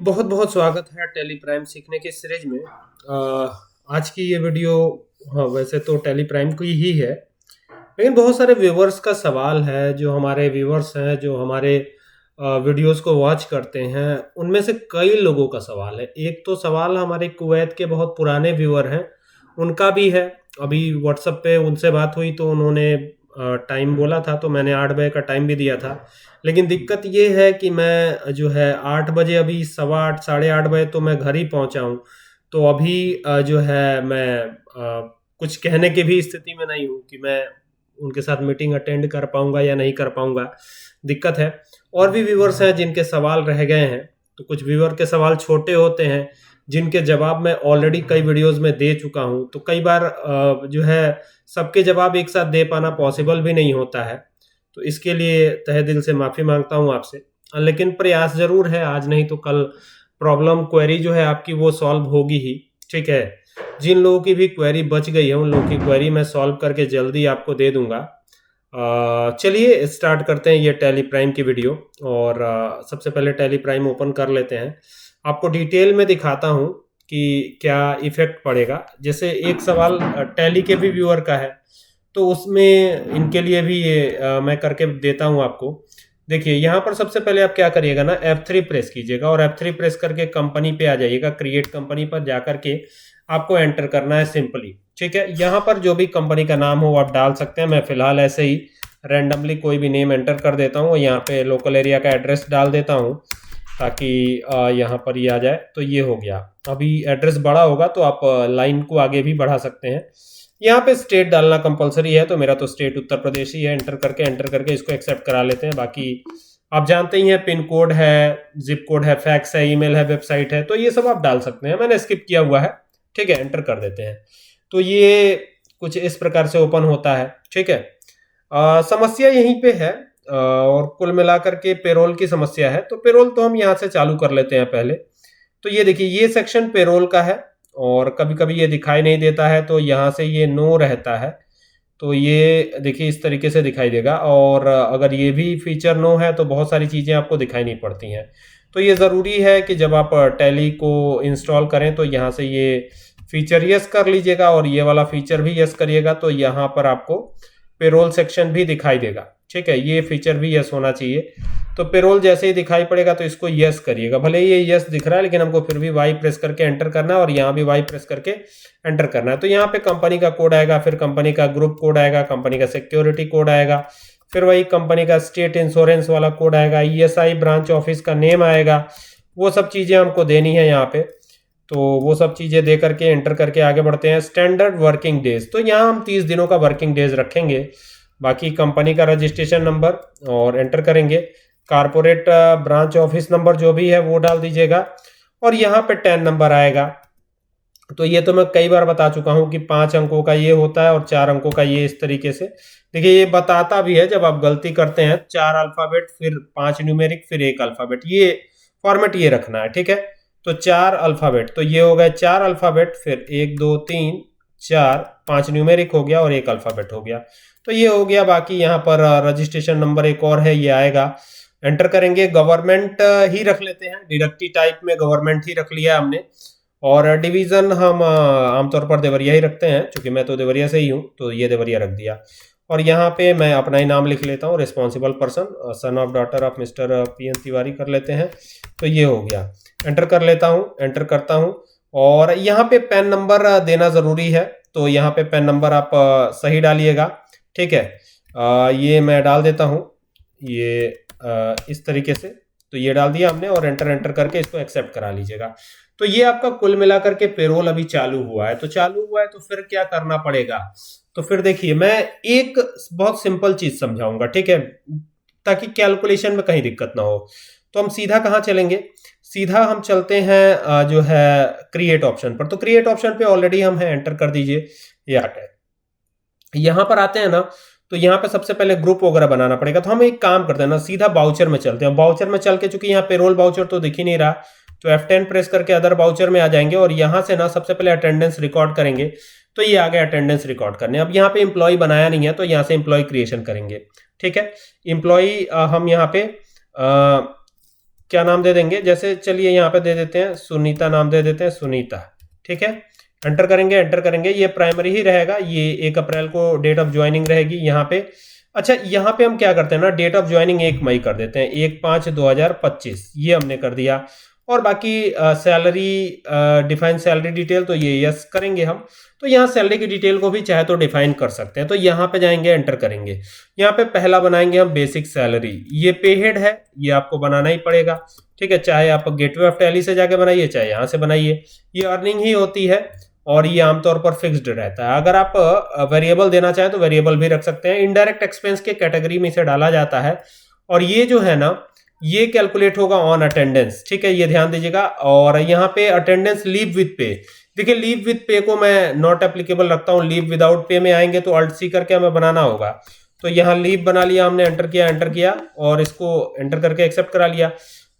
बहुत बहुत स्वागत है टैली प्राइम सीखने की सीरीज में। आज की ये वीडियो, हाँ वैसे तो टैली प्राइम की ही है, लेकिन बहुत सारे व्यूवर्स का सवाल है। जो हमारे व्यूवर्स हैं, जो हमारे वीडियोस को वॉच करते हैं, उनमें से कई लोगों का सवाल है। एक तो सवाल हमारे कुवैत के बहुत पुराने व्यूअर हैं, उनका भी है। अभी व्हाट्सएप पे उनसे बात हुई तो उन्होंने टाइम बोला था, तो मैंने 8 बजे का टाइम भी दिया था। लेकिन दिक्कत ये है कि मैं जो है 8 बजे, अभी 7:15 8:30 बजे तो मैं घर ही पहुंचा हूँ। तो अभी जो है मैं कुछ कहने की भी स्थिति में नहीं हूँ कि मैं उनके साथ मीटिंग अटेंड कर पाऊंगा या नहीं कर पाऊंगा। दिक्कत है। और भी व्यूवर्स हैं जिनके सवाल रह गए हैं। तो कुछ व्यूवर के सवाल छोटे होते हैं, जिनके जवाब मैं ऑलरेडी कई वीडियोस में दे चुका हूं। तो कई बार जो है सबके जवाब एक साथ दे पाना पॉसिबल भी नहीं होता है। तो इसके लिए तहे दिल से माफ़ी मांगता हूं आपसे। लेकिन प्रयास जरूर है, आज नहीं तो कल प्रॉब्लम क्वेरी जो है आपकी वो सॉल्व होगी ही। ठीक है। जिन लोगों की भी क्वेरी बच गई है उन लोगों की क्वेरी मैं सॉल्व करके जल्दी आपको दे दूंगा। चलिए स्टार्ट करते हैं ये टैली प्राइम की वीडियो। और सबसे पहले टैली प्राइम ओपन कर लेते हैं। आपको डिटेल में दिखाता हूँ कि क्या इफेक्ट पड़ेगा। जैसे एक सवाल टैली के भी व्यूअर का है, तो उसमें इनके लिए भी ये मैं करके देता हूँ आपको। देखिए यहाँ पर सबसे पहले आप क्या करिएगा ना, F3 प्रेस कीजिएगा और F3 प्रेस करके कंपनी पे आ जाइएगा। क्रिएट कंपनी पर जा करके आपको एंटर करना है सिंपली। ठीक है। यहाँ पर जो भी कंपनी का नाम हो आप डाल सकते हैं। मैं फिलहाल ऐसे ही रैंडमली कोई भी नेम एंटर कर देता हूँ। यहाँ पे लोकल एरिया का एड्रेस डाल देता हूँ ताकि यहाँ पर ये आ जाए। तो ये हो गया। अभी एड्रेस बड़ा होगा तो आप लाइन को आगे भी बढ़ा सकते हैं। यहाँ पे स्टेट डालना कंपलसरी है, तो मेरा तो स्टेट उत्तर प्रदेश ही है। एंटर करके इसको एक्सेप्ट करा लेते हैं। बाकी आप जानते ही हैं, पिन कोड है, जिप कोड है, फैक्स है, ईमेल है, वेबसाइट है, तो ये सब आप डाल सकते हैं। मैंने स्किप किया हुआ है। ठीक है, एंटर कर देते हैं। तो ये कुछ इस प्रकार से ओपन होता है। ठीक है। समस्या यहीं पे है। और कुल मिलाकर के पेरोल की समस्या है। तो पेरोल तो हम यहाँ से चालू कर लेते हैं पहले। तो ये देखिए, ये सेक्शन पेरोल का है और कभी कभी ये दिखाई नहीं देता है, तो यहाँ से ये नो रहता है। तो ये देखिए इस तरीके से दिखाई देगा। और अगर ये भी फीचर नो है तो बहुत सारी चीज़ें आपको दिखाई नहीं पड़ती हैं। तो ये ज़रूरी है कि जब आप टैली को इंस्टॉल करें तो यहाँ से ये फीचर यस कर लीजिएगा और ये वाला फीचर भी यस करिएगा। तो यहाँ पर आपको पेरोल सेक्शन भी दिखाई देगा। ठीक है, ये फीचर भी यस होना चाहिए। तो पेरोल जैसे ही दिखाई पड़ेगा तो इसको यस करिएगा। भले ये यस दिख रहा है लेकिन हमको फिर भी वाई प्रेस करके एंटर करना है और यहाँ भी वाई प्रेस करके एंटर करना है। तो यहाँ पे कंपनी का कोड आएगा, फिर कंपनी का ग्रुप कोड आएगा, कंपनी का सिक्योरिटी कोड आएगा, फिर वही कंपनी का स्टेट इंश्योरेंस वाला कोड आएगा, ईएसआई ब्रांच ऑफिस का नेम आएगा। वो सब चीज़ें हमको देनी है यहाँ पे। तो वो सब चीज़ें दे करके एंटर करके आगे बढ़ते हैं। स्टैंडर्ड वर्किंग डेज, तो यहाँ हम 30 दिनों का वर्किंग डेज रखेंगे। बाकी कंपनी का रजिस्ट्रेशन नंबर और एंटर करेंगे। कारपोरेट ब्रांच ऑफिस नंबर जो भी है वो डाल दीजिएगा और यहाँ पे 10 नंबर आएगा। तो ये तो मैं कई बार बता चुका हूँ कि 5 अंकों का ये होता है और 4 अंकों का ये। इस तरीके से देखिए, ये बताता भी है जब आप गलती करते हैं, 4 अल्फाबेट फिर 5 न्यूमेरिक फिर 1 अल्फाबेट, ये फॉर्मेट ये रखना है। ठीक है। तो 4 अल्फाबेट, तो ये हो गए 4 अल्फाबेट, फिर 1 2 3 4 5 न्यूमेरिक हो गया और 1 अल्फाबेट हो गया। तो ये हो गया। बाकी यहाँ पर रजिस्ट्रेशन नंबर एक और है, ये आएगा। एंटर करेंगे। गवर्नमेंट ही रख लेते हैं, डिडक्टी टाइप में गवर्नमेंट ही रख लिया हमने। और डिवीज़न हम आमतौर पर देवरिया ही रखते हैं, क्योंकि मैं तो देवरिया से ही हूँ, तो ये देवरिया रख दिया। और यहाँ पे मैं अपना ही नाम लिख लेता हूँ, responsible person, son of daughter of mister PN Tiwari कर लेते हैं। तो ये हो गया। एंटर कर लेता हूँ, एंटर करता हूँ। और यहाँ पे पैन नंबर देना ज़रूरी है, तो यहाँ पे पैन नंबर आप सही डालिएगा। ठीक है। ये मैं डाल देता हूँ, ये इस तरीके से। तो ये डाल दिया हमने और एंटर करके इसको एक्सेप्ट करा लीजिएगा। तो ये आपका कुल मिलाकर के पेरोल अभी चालू हुआ है। तो चालू हुआ है तो फिर क्या करना पड़ेगा। तो फिर देखिए, मैं एक बहुत सिंपल चीज समझाऊंगा, ठीक है, ताकि कैलकुलेशन में कहीं दिक्कत ना हो। तो हम सीधा कहाँ चलेंगे, सीधा हम चलते हैं जो है क्रिएट ऑप्शन पर। तो क्रिएट ऑप्शन पे ऑलरेडी हम हैं, एंटर कर दीजिए। यहाँ पर आते हैं ना, तो यहाँ पे सबसे पहले ग्रुप वगैरह बनाना पड़ेगा। तो हम एक काम करते हैं ना, सीधा बाउचर में चलते हैं। बाउचर में चल के, चूंकि यहाँ पेरोल बाउचर तो दिख ही नहीं रहा, तो F10 प्रेस करके अदर बाउचर में आ जाएंगे और यहाँ से ना सबसे पहले अटेंडेंस रिकॉर्ड करेंगे। तो ये आ गया अटेंडेंस रिकॉर्ड करने। अब यहाँ पे एम्प्लॉय बनाया नहीं है तो यहाँ से एम्प्लॉय क्रिएशन करेंगे। ठीक है। एम्प्लॉय हम यहाँ पे क्या नाम दे देंगे, जैसे चलिए यहाँ पे दे देते हैं सुनीता, नाम दे देते हैं सुनीता, ठीक है। एंटर करेंगे, एंटर करेंगे, ये प्राइमरी ही रहेगा, ये 1 अप्रैल को डेट ऑफ ज्वाइनिंग रहेगी यहाँ पे। अच्छा, यहाँ पे हम क्या करते हैं ना, डेट ऑफ ज्वाइनिंग 1 मई कर देते हैं, 1/5/2025, ये हमने कर दिया। और बाकी सैलरी, डिफाइन सैलरी डिटेल, तो ये यस करेंगे हम। तो यहाँ सैलरी की डिटेल को भी चाहे तो डिफाइन कर सकते हैं। तो यहाँ पे जाएंगे, एंटर करेंगे, यहाँ पे पहला बनाएंगे हम बेसिक सैलरी, ये पे हेड है, ये आपको बनाना ही पड़ेगा, ठीक है। चाहे आप गेटवे ऑफ टैली से जाके बनाइए, चाहे यहाँ से बनाइए, ये अर्निंग ही होती है और ये आमतौर पर फिक्स्ड रहता है। अगर आप वेरिएबल देना चाहें तो वेरिएबल भी रख सकते हैं, इनडायरेक्ट एक्सपेंस के कैटेगरी में इसे डाला जाता है। और ये जो है ना, ये कैलकुलेट होगा ऑन अटेंडेंस, ठीक है, ये ध्यान दीजिएगा। और यहाँ पे अटेंडेंस लीव विद पे, देखिए लीव विद पे को मैं नॉट एप्लीकेबल रखता हूँ, लीव विदाउट पे में आएंगे तो अल्ट सी करके हमें बनाना होगा। तो यहाँ लीव बना लिया हमने, एंटर किया, एंटर किया और इसको एंटर करके एक्सेप्ट करा लिया।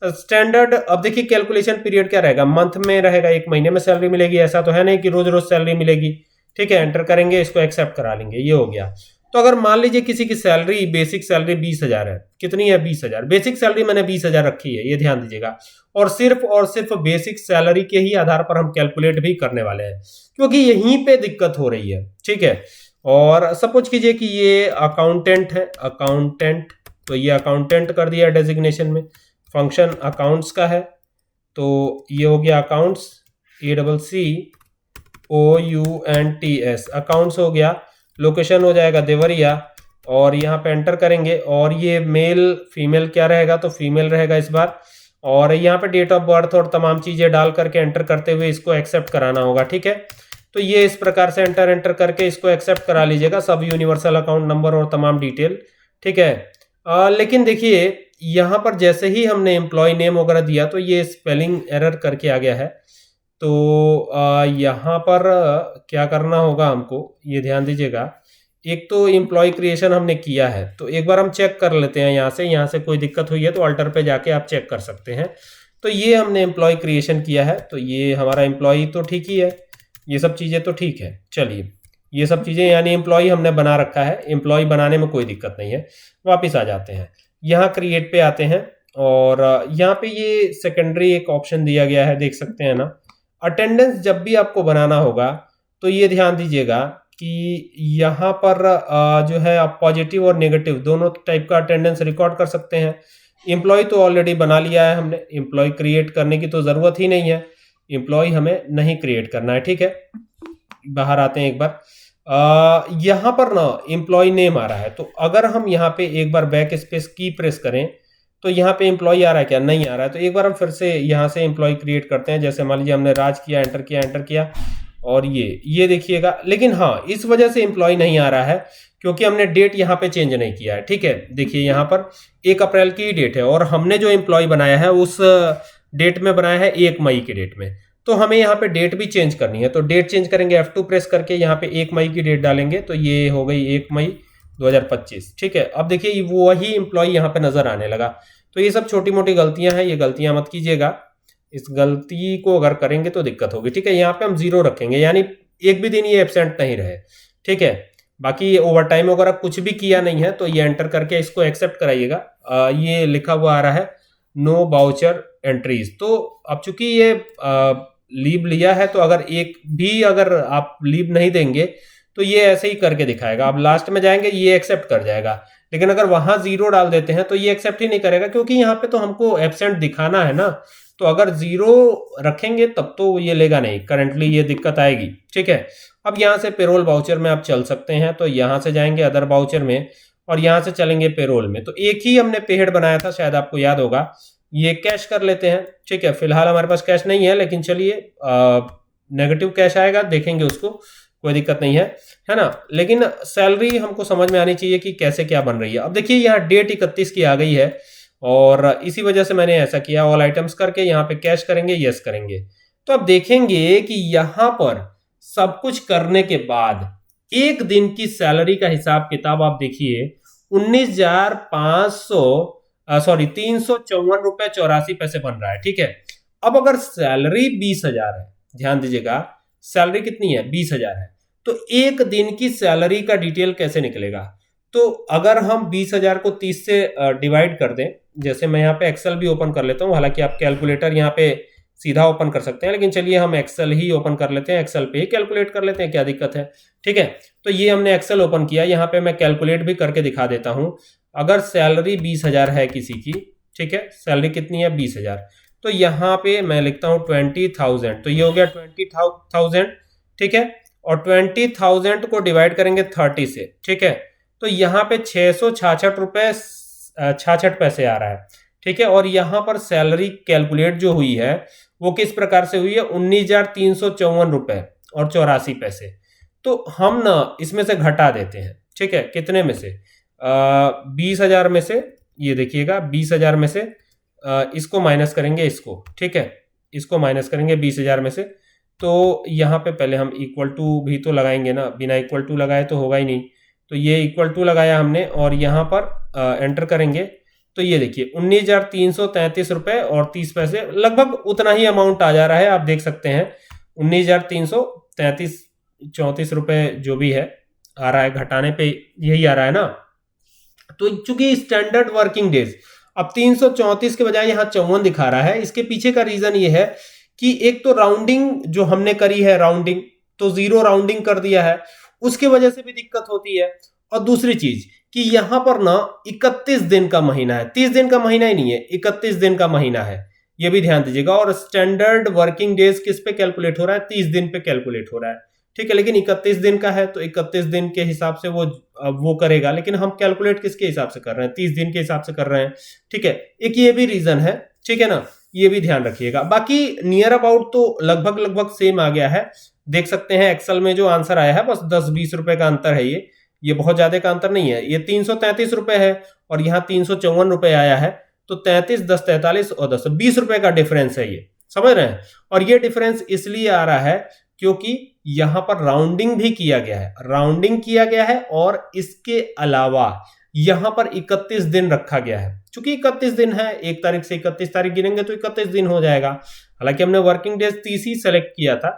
स्टैंडर्ड, अब देखिए कैलकुलेशन पीरियड क्या रहेगा, मंथ में रहेगा, 1 महीने में सैलरी मिलेगी, ऐसा तो है नहीं कि रोज रोज सैलरी मिलेगी, ठीक है। एंटर करेंगे, इसको एक्सेप्ट करा लेंगे, ये हो गया। तो अगर मान लीजिए किसी की सैलरी, बेसिक सैलरी 20,000 है, कितनी है 20,000, बेसिक सैलरी मैंने 20,000 रखी है, ये ध्यान दीजिएगा। और सिर्फ बेसिक सैलरी के ही आधार पर हम कैलकुलेट भी करने वाले हैं, क्योंकि यहीं पे दिक्कत हो रही है, ठीक है। और सपोज कीजिए कि ये अकाउंटेंट है, अकाउंटेंट, तो ये अकाउंटेंट कर दिया डेजिग्नेशन में, फंक्शन अकाउंट्स का है, तो ये हो गया अकाउंट्स, ACCOUNTS, अकाउंट्स हो गया। लोकेशन हो जाएगा देवरिया, और यहाँ पे एंटर करेंगे, और ये मेल फीमेल क्या रहेगा, तो फीमेल रहेगा इस बार। और यहाँ पे डेट ऑफ बर्थ और तमाम चीजें डाल करके एंटर करते हुए इसको एक्सेप्ट कराना होगा, ठीक है। तो ये इस प्रकार से एंटर करके इसको एक्सेप्ट करा लीजिएगा, सब यूनिवर्सल अकाउंट नंबर और तमाम डिटेल, ठीक है। लेकिन देखिए यहाँ पर जैसे ही हमने एम्प्लॉय नेम वगैरह दिया तो ये स्पेलिंग एरर करके आ गया है। तो यहाँ पर क्या करना होगा हमको, ये ध्यान दीजिएगा। एक तो एम्प्लॉय क्रिएशन हमने किया है, तो एक बार हम चेक कर लेते हैं, यहाँ से कोई दिक्कत हुई है तो अल्टर पे जाके आप चेक कर सकते हैं। तो ये हमने एम्प्लॉय क्रिएशन किया है, तो ये हमारा एम्प्लॉय तो ठीक ही है, ये सब चीज़ें तो ठीक है। चलिए, ये सब चीज़ें यानी एम्प्लॉय हमने बना रखा है, एम्प्लॉय बनाने में कोई दिक्कत नहीं है। वापिस आ जाते हैं, यहाँ क्रिएट पे आते हैं, और यहाँ पे ये सेकेंडरी एक ऑप्शन दिया गया है, देख सकते हैं ना। अटेंडेंस जब भी आपको बनाना होगा तो ये ध्यान दीजिएगा कि यहाँ पर जो है आप पॉजिटिव और नेगेटिव दोनों टाइप का अटेंडेंस रिकॉर्ड कर सकते हैं। एम्प्लॉय तो ऑलरेडी बना लिया है हमने, एम्प्लॉय क्रिएट करने की तो ज़रूरत ही नहीं है, एम्प्लॉय हमें नहीं क्रिएट करना है, ठीक है। बाहर आते हैं एक बार, यहाँ पर ना एम्प्लॉय नेम आ रहा है, तो अगर हम यहाँ पे एक बार बैक स्पेस की प्रेस करें तो यहाँ पे एम्प्लॉय आ रहा है क्या, नहीं आ रहा है। तो एक बार हम फिर से यहाँ से एम्प्लॉय क्रिएट करते हैं, जैसे मान लीजिए हमने राज किया, एंटर किया, एंटर किया, और ये देखिएगा। लेकिन हाँ, इस वजह से एम्प्लॉय नहीं आ रहा है क्योंकि हमने डेट यहाँ पे चेंज नहीं किया है, ठीक है। देखिए यहाँ पर 1 अप्रैल की डेट है और हमने जो एम्प्लॉय बनाया है उस डेट में बनाया है 1 मई की डेट में, तो हमें यहाँ पे डेट भी चेंज करनी है। तो डेट चेंज करेंगे, F2 प्रेस करके यहाँ पे 1 मई की डेट डालेंगे, तो ये हो गई 1 मई 2025, ठीक है। अब देखिए वो वही एम्प्लॉय यहाँ पे नजर आने लगा। तो ये सब छोटी मोटी गलतियां हैं, ये गलतियां मत कीजिएगा, इस गलती को अगर करेंगे तो दिक्कत होगी, ठीक है। यहाँ पे हम 0 रखेंगे, यानी एक भी दिन ये एब्सेंट नहीं रहे, ठीक है। बाकी ओवर टाइम वगैरह कुछ भी किया नहीं है, तो ये एंटर करके इसको एक्सेप्ट कराइएगा। ये लिखा हुआ आ रहा है नो बाउचर एंट्रीज, तो अब चूंकि ये लीव लिया है, तो अगर आप लीव नहीं देंगे तो ये ऐसे ही करके दिखाएगा। अब लास्ट में जाएंगे, ये एक्सेप्ट कर जाएगा, लेकिन अगर वहां 0 डाल देते हैं तो ये एक्सेप्ट ही नहीं करेगा, क्योंकि यहाँ पे तो हमको एब्सेंट दिखाना है ना। तो अगर 0 रखेंगे तब तो ये लेगा नहीं, करंटली ये दिक्कत आएगी, ठीक है। अब यहाँ से पेरोल बाउचर में आप चल सकते हैं, तो यहाँ से जाएंगे अदर बाउचर में और यहाँ से चलेंगे पेरोल में। तो एक ही हमने पेहेड बनाया था, शायद आपको याद होगा। ये कैश कर लेते हैं, ठीक है। फिलहाल हमारे पास कैश नहीं है, लेकिन चलिए नेगेटिव कैश आएगा, देखेंगे उसको, कोई दिक्कत नहीं है ना। लेकिन सैलरी हमको समझ में आनी चाहिए कि कैसे क्या बन रही है। अब देखिए यहाँ डेट 31 की आ गई है और इसी वजह से मैंने ऐसा किया, ऑल आइटम्स करके यहाँ पे कैश करेंगे, यस करेंगे। तो अब देखेंगे कि यहाँ पर सब कुछ करने के बाद एक दिन की सैलरी का हिसाब किताब आप देखिए, 354 रुपए 84 पैसे बन रहा है, ठीक है। अब अगर सैलरी 20,000 है, ध्यान दीजिएगा, सैलरी कितनी है, 20,000 है, तो एक दिन की सैलरी का डिटेल कैसे निकलेगा। तो अगर हम 20,000 को 30 से डिवाइड कर दें, जैसे मैं यहाँ पे एक्सेल भी ओपन कर लेता हूँ, हालांकि आप कैलकुलेटर यहाँ पे सीधा ओपन कर सकते हैं, लेकिन चलिए हम एक्सेल ही ओपन कर लेते हैं, एक्सेल पे ही कैलकुलेट कर लेते हैं, क्या दिक्कत है। ठीक है, तो ये हमने एक्सेल ओपन किया, यहाँ पे मैं कैलकुलेट भी करके दिखा देता हूँ। अगर सैलरी 20,000 है किसी की, ठीक है, सैलरी कितनी है 20,000, तो यहाँ पे मैं लिखता हूँ 20,000, तो ये हो गया 20,000, ठीक है, और 20,000 को डिवाइड करेंगे 30 से, ठीक है, तो यहाँ पे 666 रुपये 66 पैसे आ रहा है। ठीक है, और यहाँ पर सैलरी कैलकुलेट जो हुई है वो किस प्रकार से हुई है, 19,354 रुपये और 84 पैसे। तो हम ना इसमें से घटा देते हैं, ठीक है, कितने में से, 20,000 में से, ये देखिएगा 20,000 में से इसको माइनस करेंगे, इसको, ठीक है, इसको माइनस करेंगे 20,000 में से। तो यहाँ पे पहले हम इक्वल टू भी तो लगाएंगे ना, बिना इक्वल टू लगाए तो होगा ही नहीं, तो ये इक्वल टू लगाया हमने और यहाँ पर एंटर करेंगे, तो ये देखिए 19,333 रुपये और 30 पैसे, लगभग उतना ही अमाउंट आ जा रहा है, आप देख सकते हैं 19,333-34 रुपये जो भी है आ रहा है, घटाने पे यही आ रहा है ना। तो चूंकि स्टैंडर्ड वर्किंग डेज अब 334 के बजाय यहाँ 54 दिखा रहा है, इसके पीछे का रीजन ये है कि एक तो राउंडिंग जो हमने करी है, राउंडिंग तो जीरो राउंडिंग कर दिया है, उसकी वजह से भी दिक्कत होती है। और दूसरी चीज कि यहां पर ना 31 दिन का महीना है, 30 दिन का महीना ही नहीं है, 31 दिन का महीना है, ये भी ध्यान दीजिएगा। और स्टैंडर्ड वर्किंग डेज किस पे कैलकुलेट हो रहा है, 30 दिन पे कैलकुलेट हो रहा है, ठीक है, लेकिन 31 दिन का है तो 31 दिन के हिसाब से वो करेगा, लेकिन हम कैलकुलेट किसके हिसाब से कर रहे हैं, 30 दिन के हिसाब से कर रहे हैं, ठीक है, एक ये भी रीजन है, ठीक है ना, ये भी ध्यान रखिएगा। बाकी नियर अबाउट तो लगभग सेम आ गया है, देख सकते हैं एक्सेल में जो आंसर आया है बस 10-20 रुपए का अंतर है, ये बहुत ज्यादा का अंतर नहीं है, ये 333 रुपए है और यहाँ 354 रुपए आया है, तो 33, 10, 43 और 10, 20 रुपए का डिफरेंस है, ये समझ रहे हैं। और ये डिफरेंस इसलिए आ रहा है क्योंकि यहां पर राउंडिंग भी किया गया है, राउंडिंग किया गया है, और इसके अलावा यहां पर 31 दिन रखा गया है। चूंकि 31 दिन है, 1 तारीख से 31 तारीख गिनेंगे तो 31 दिन हो जाएगा, हालांकि हमने वर्किंग डेज 30 ही सेलेक्ट किया था।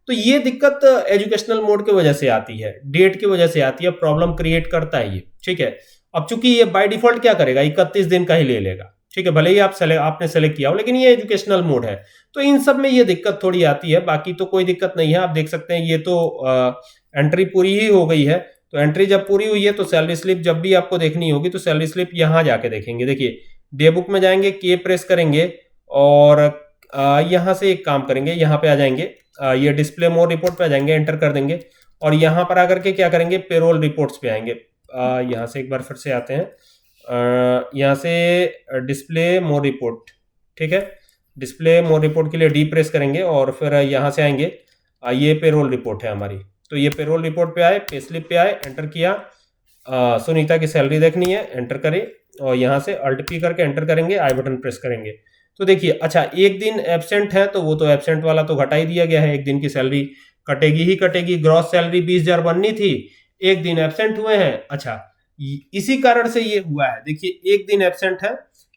तो ये दिक्कत एजुकेशनल मोड की वजह से आती है, डेट की वजह से आती है, प्रॉब्लम क्रिएट करता है ये, ठीक है। अब चूंकि ये बाय डिफॉल्ट क्या करेगा, 31 दिन का ही ले लेगा, ठीक है, भले ही आपने सेलेक्ट किया हो, लेकिन ये एजुकेशनल मोड है, तो इन सब में ये दिक्कत थोड़ी आती है, बाकी तो कोई दिक्कत नहीं है। आप देख सकते हैं ये तो एंट्री पूरी ही हो गई है, तो एंट्री जब पूरी हुई है तो सैलरी स्लिप जब भी आपको देखनी होगी तो सैलरी स्लिप यहाँ जाके देखेंगे। देखिए डे बुक में जाएंगे, के प्रेस करेंगे और यहाँ से एक काम करेंगे, यहाँ पे आ जाएंगे, ये डिस्प्ले मोर रिपोर्ट पे आ जाएंगे, एंटर कर देंगे और यहाँ पर आकर के क्या करेंगे, पेरोल रिपोर्ट्स पे आएंगे। यहाँ से एक बार फिर से आते हैं, यहाँ से डिस्प्ले मोर रिपोर्ट, ठीक है, डिस्प्ले मोर रिपोर्ट के लिए डी प्रेस करेंगे और फिर यहाँ से आएंगे, ये पेरोल रिपोर्ट है हमारी, तो ये पेरोल रिपोर्ट पे आए, पे स्लिप पे आए, एंटर किया, सुनीता की सैलरी देखनी है, एंटर करें और यहाँ से अल्ट पी करके एंटर करेंगे, आई बटन प्रेस करेंगे। तो देखिए अच्छा, एक दिन एब्सेंट है तो वो तो एब्सेंट वाला तो घटा ही दिया गया है, एक दिन की सैलरी कटेगी ही कटेगी। ग्रॉस सैलरी 20,000 बननी थी, एक दिन एब्सेंट हुए हैं, अच्छा इसी कारण से ये हुआ है, देखिए एक दिन एब्सेंट है,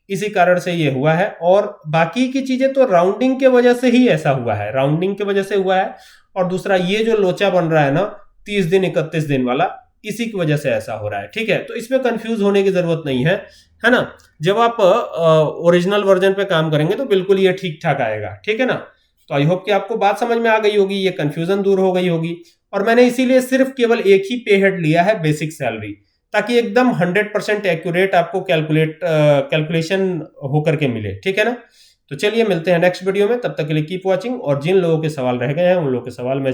इसी कारण से ये हुआ है, और बाकी की चीजें तो राउंडिंग के वजह से ही ऐसा हुआ है, राउंडिंग की वजह से हुआ है। और दूसरा ये जो लोचा बन रहा है ना 30 दिन 31 दिन वाला, इसी की वजह से ऐसा हो रहा है, ठीक है। तो इसमें कंफ्यूज होने की जरूरत नहीं है, है ना। जब आप ओरिजिनल वर्जन पे काम करेंगे तो बिल्कुल ये ठीक ठाक आएगा, ठीक है ना। तो आई होप कि आपको बात समझ में आ गई होगी, ये कंफ्यूजन दूर हो गई होगी। और मैंने इसीलिए सिर्फ केवल एक ही पे हेड लिया है, बेसिक सैलरी, ताकि एकदम 100% एक्यूरेट आपको कैलकुलेशन होकर के मिले, ठीक है ना। तो चलिए मिलते हैं नेक्स्ट वीडियो में, तब तक के लिए कीप वॉचिंग, और जिन लोगों के सवाल रह गए हैं उन लोगों के सवाल मैं